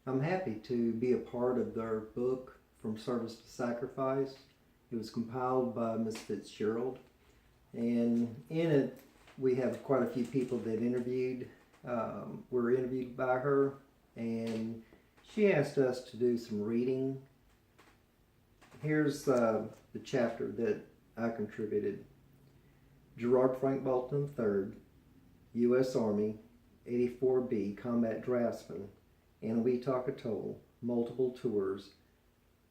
I'm happy to be a part of their book, From Service to Sacrifice. It was compiled by Miss Fitzgerald, and in it, we have quite a few people that were interviewed by her, and she asked us to do some reading. Here's the chapter that I contributed. Girard Frank Bolton III, U.S. Army, 84B Combat Draftsman, Anahuac Atoll, multiple tours,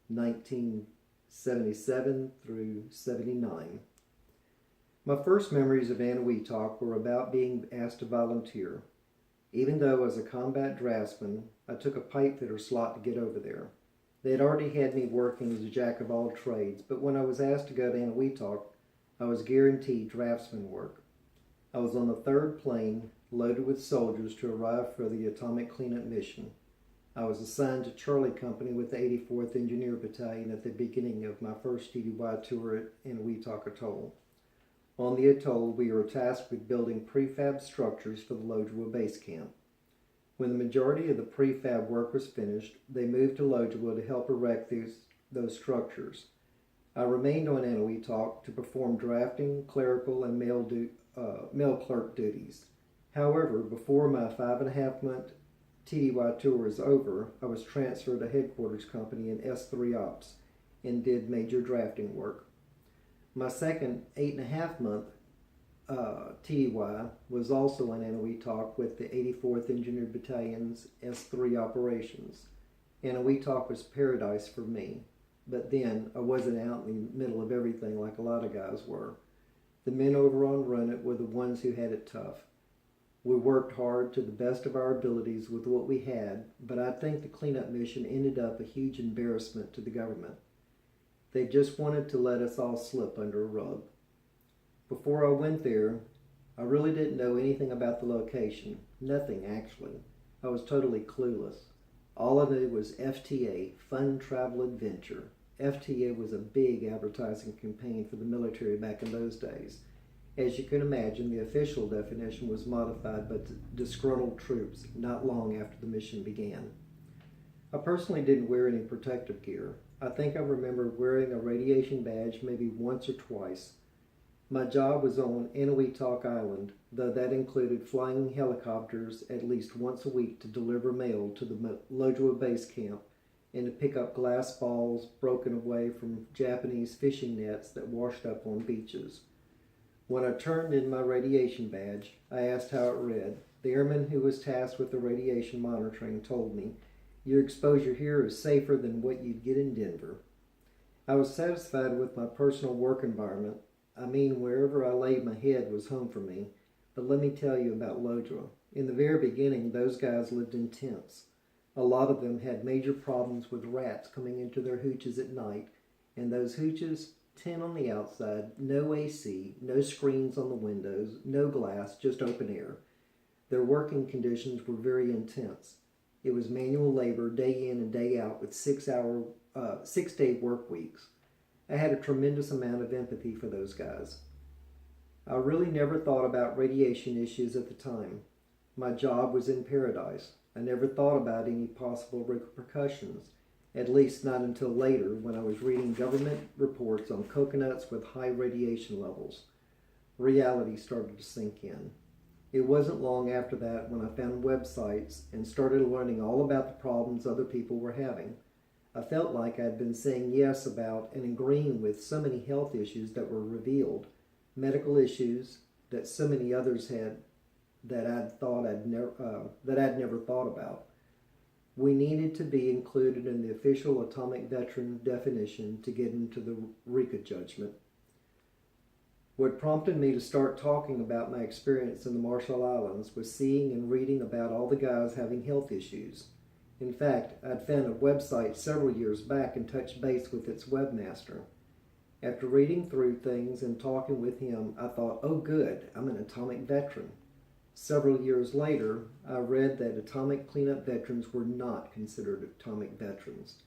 1977 through 79. My first memories of Anahuac were about being asked to volunteer. Even though as a combat draftsman, I took a pipe fitter slot to get over there. They had already had me working as a jack of all trades, but when I was asked to go to Anahuac, I was guaranteed draftsman work. I was on the third plane, loaded with soldiers to arrive for the atomic cleanup mission. I was assigned to Charlie Company with the 84th Engineer Battalion at the beginning of my first TDY tour at Anahuac Atoll. On the atoll, we were tasked with building prefab structures for the Lojua base camp. When the majority of the prefab work was finished, they moved to Lojua to help erect those structures. I remained on Anahuac to perform drafting, clerical, and mail clerk duties. However, before my 5.5-month TDY tour was over, I was transferred to Headquarters Company in S3 Ops and did major drafting work. My second 8.5-month TDY was also in Anahuac with the 84th Engineered Battalion's S3 operations. Anahuac was paradise for me, but then I wasn't out in the middle of everything like a lot of guys were. The men over on Run It were the ones who had it tough. We worked hard to the best of our abilities with what we had, but I think the cleanup mission ended up a huge embarrassment to the government. They just wanted to let us all slip under a rug. Before I went there, I really didn't know anything about the location. Nothing, actually. I was totally clueless. All I knew was FTA, Fun Travel Adventure. FTA was a big advertising campaign for the military back in those days. As you can imagine, the official definition was modified by disgruntled troops not long after the mission began. I personally didn't wear any protective gear. I think I remember wearing a radiation badge maybe once or twice. My job was on Anahuac Island, though that included flying helicopters at least once a week to deliver mail to the Lojua base camp and to pick up glass balls broken away from Japanese fishing nets that washed up on beaches. When I turned in my radiation badge, I asked how it read. The airman who was tasked with the radiation monitoring told me, "Your exposure here is safer than what you'd get in Denver." I was satisfied with my personal work environment. I mean, wherever I laid my head was home for me. But let me tell you about Lojua. In the very beginning, those guys lived in tents. A lot of them had major problems with rats coming into their hooches at night, and those hooches, tent on the outside, no AC, no screens on the windows, no glass, just open air. Their working conditions were very intense. It was manual labor day in and day out with 6-day work weeks. I had a tremendous amount of empathy for those guys. I really never thought about radiation issues at the time. My job was in paradise. I never thought about any possible repercussions, at least not until later when I was reading government reports on coconuts with high radiation levels. Reality started to sink in. It wasn't long after that when I found websites and started learning all about the problems other people were having. I felt like I'd been saying yes about and agreeing with so many health issues that were revealed, medical issues that so many others had that I'd never thought about. We needed to be included in the official atomic veteran definition to get into the RECA judgment. What prompted me to start talking about my experience in the Marshall Islands was seeing and reading about all the guys having health issues. In fact, I'd found a website several years back and touched base with its webmaster. After reading through things and talking with him, I thought, oh good, I'm an atomic veteran. Several years later, I read that atomic cleanup veterans were not considered atomic veterans.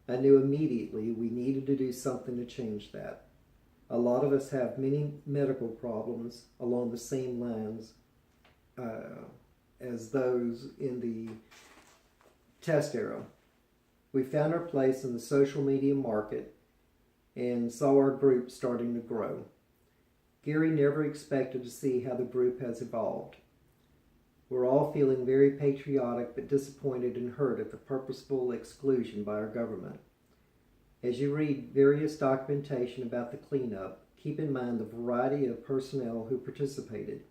I knew immediately we needed to do something to change that. A lot of us have many medical problems along the same lines as those in the test era. We found our place in the social media market and saw our group starting to grow. Gary never expected to see how the group has evolved. We're all feeling very patriotic but disappointed and hurt at the purposeful exclusion by our government. As you read various documentation about the cleanup, keep in mind the variety of personnel who participated.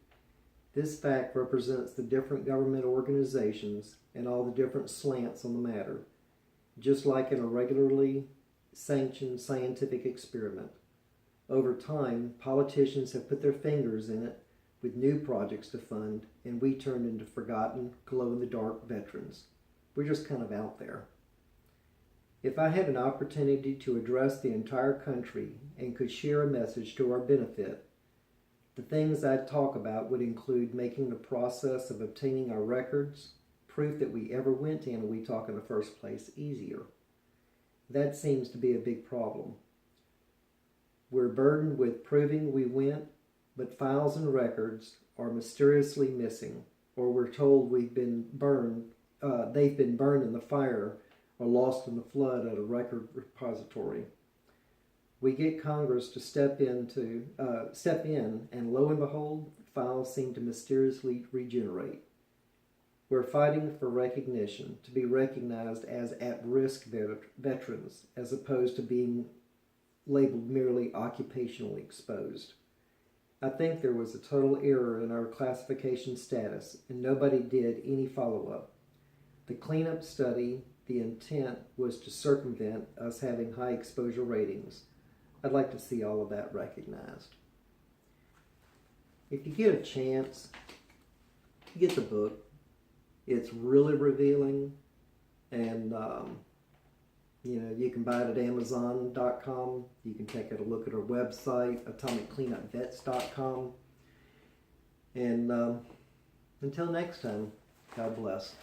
This fact represents the different government organizations and all the different slants on the matter, just like in a regularly sanctioned scientific experiment. Over time, politicians have put their fingers in it with new projects to fund, and we turned into forgotten, glow-in-the-dark veterans. We're just kind of out there. If I had an opportunity to address the entire country and could share a message to our benefit, the things I'd talk about would include making the process of obtaining our records, proof that we ever went to Anahuac Talk in the first place, easier. That seems to be a big problem. We're burdened with proving we went, but files and records are mysteriously missing, or we're told they've been burned in the fire or lost in the flood at a record repository. We get Congress to step in, and lo and behold, files seem to mysteriously regenerate. We're fighting for recognition, to be recognized as at-risk veterans, as opposed to being labeled merely occupationally exposed. I think there was a total error in our classification status, and nobody did any follow-up. The cleanup study, the intent was to circumvent us having high exposure ratings. I'd like to see all of that recognized. If you get a chance, get the book. It's really revealing, and you can buy it at Amazon.com. You can take a look at our website, AtomicCleanupVets.com. And until next time, God bless.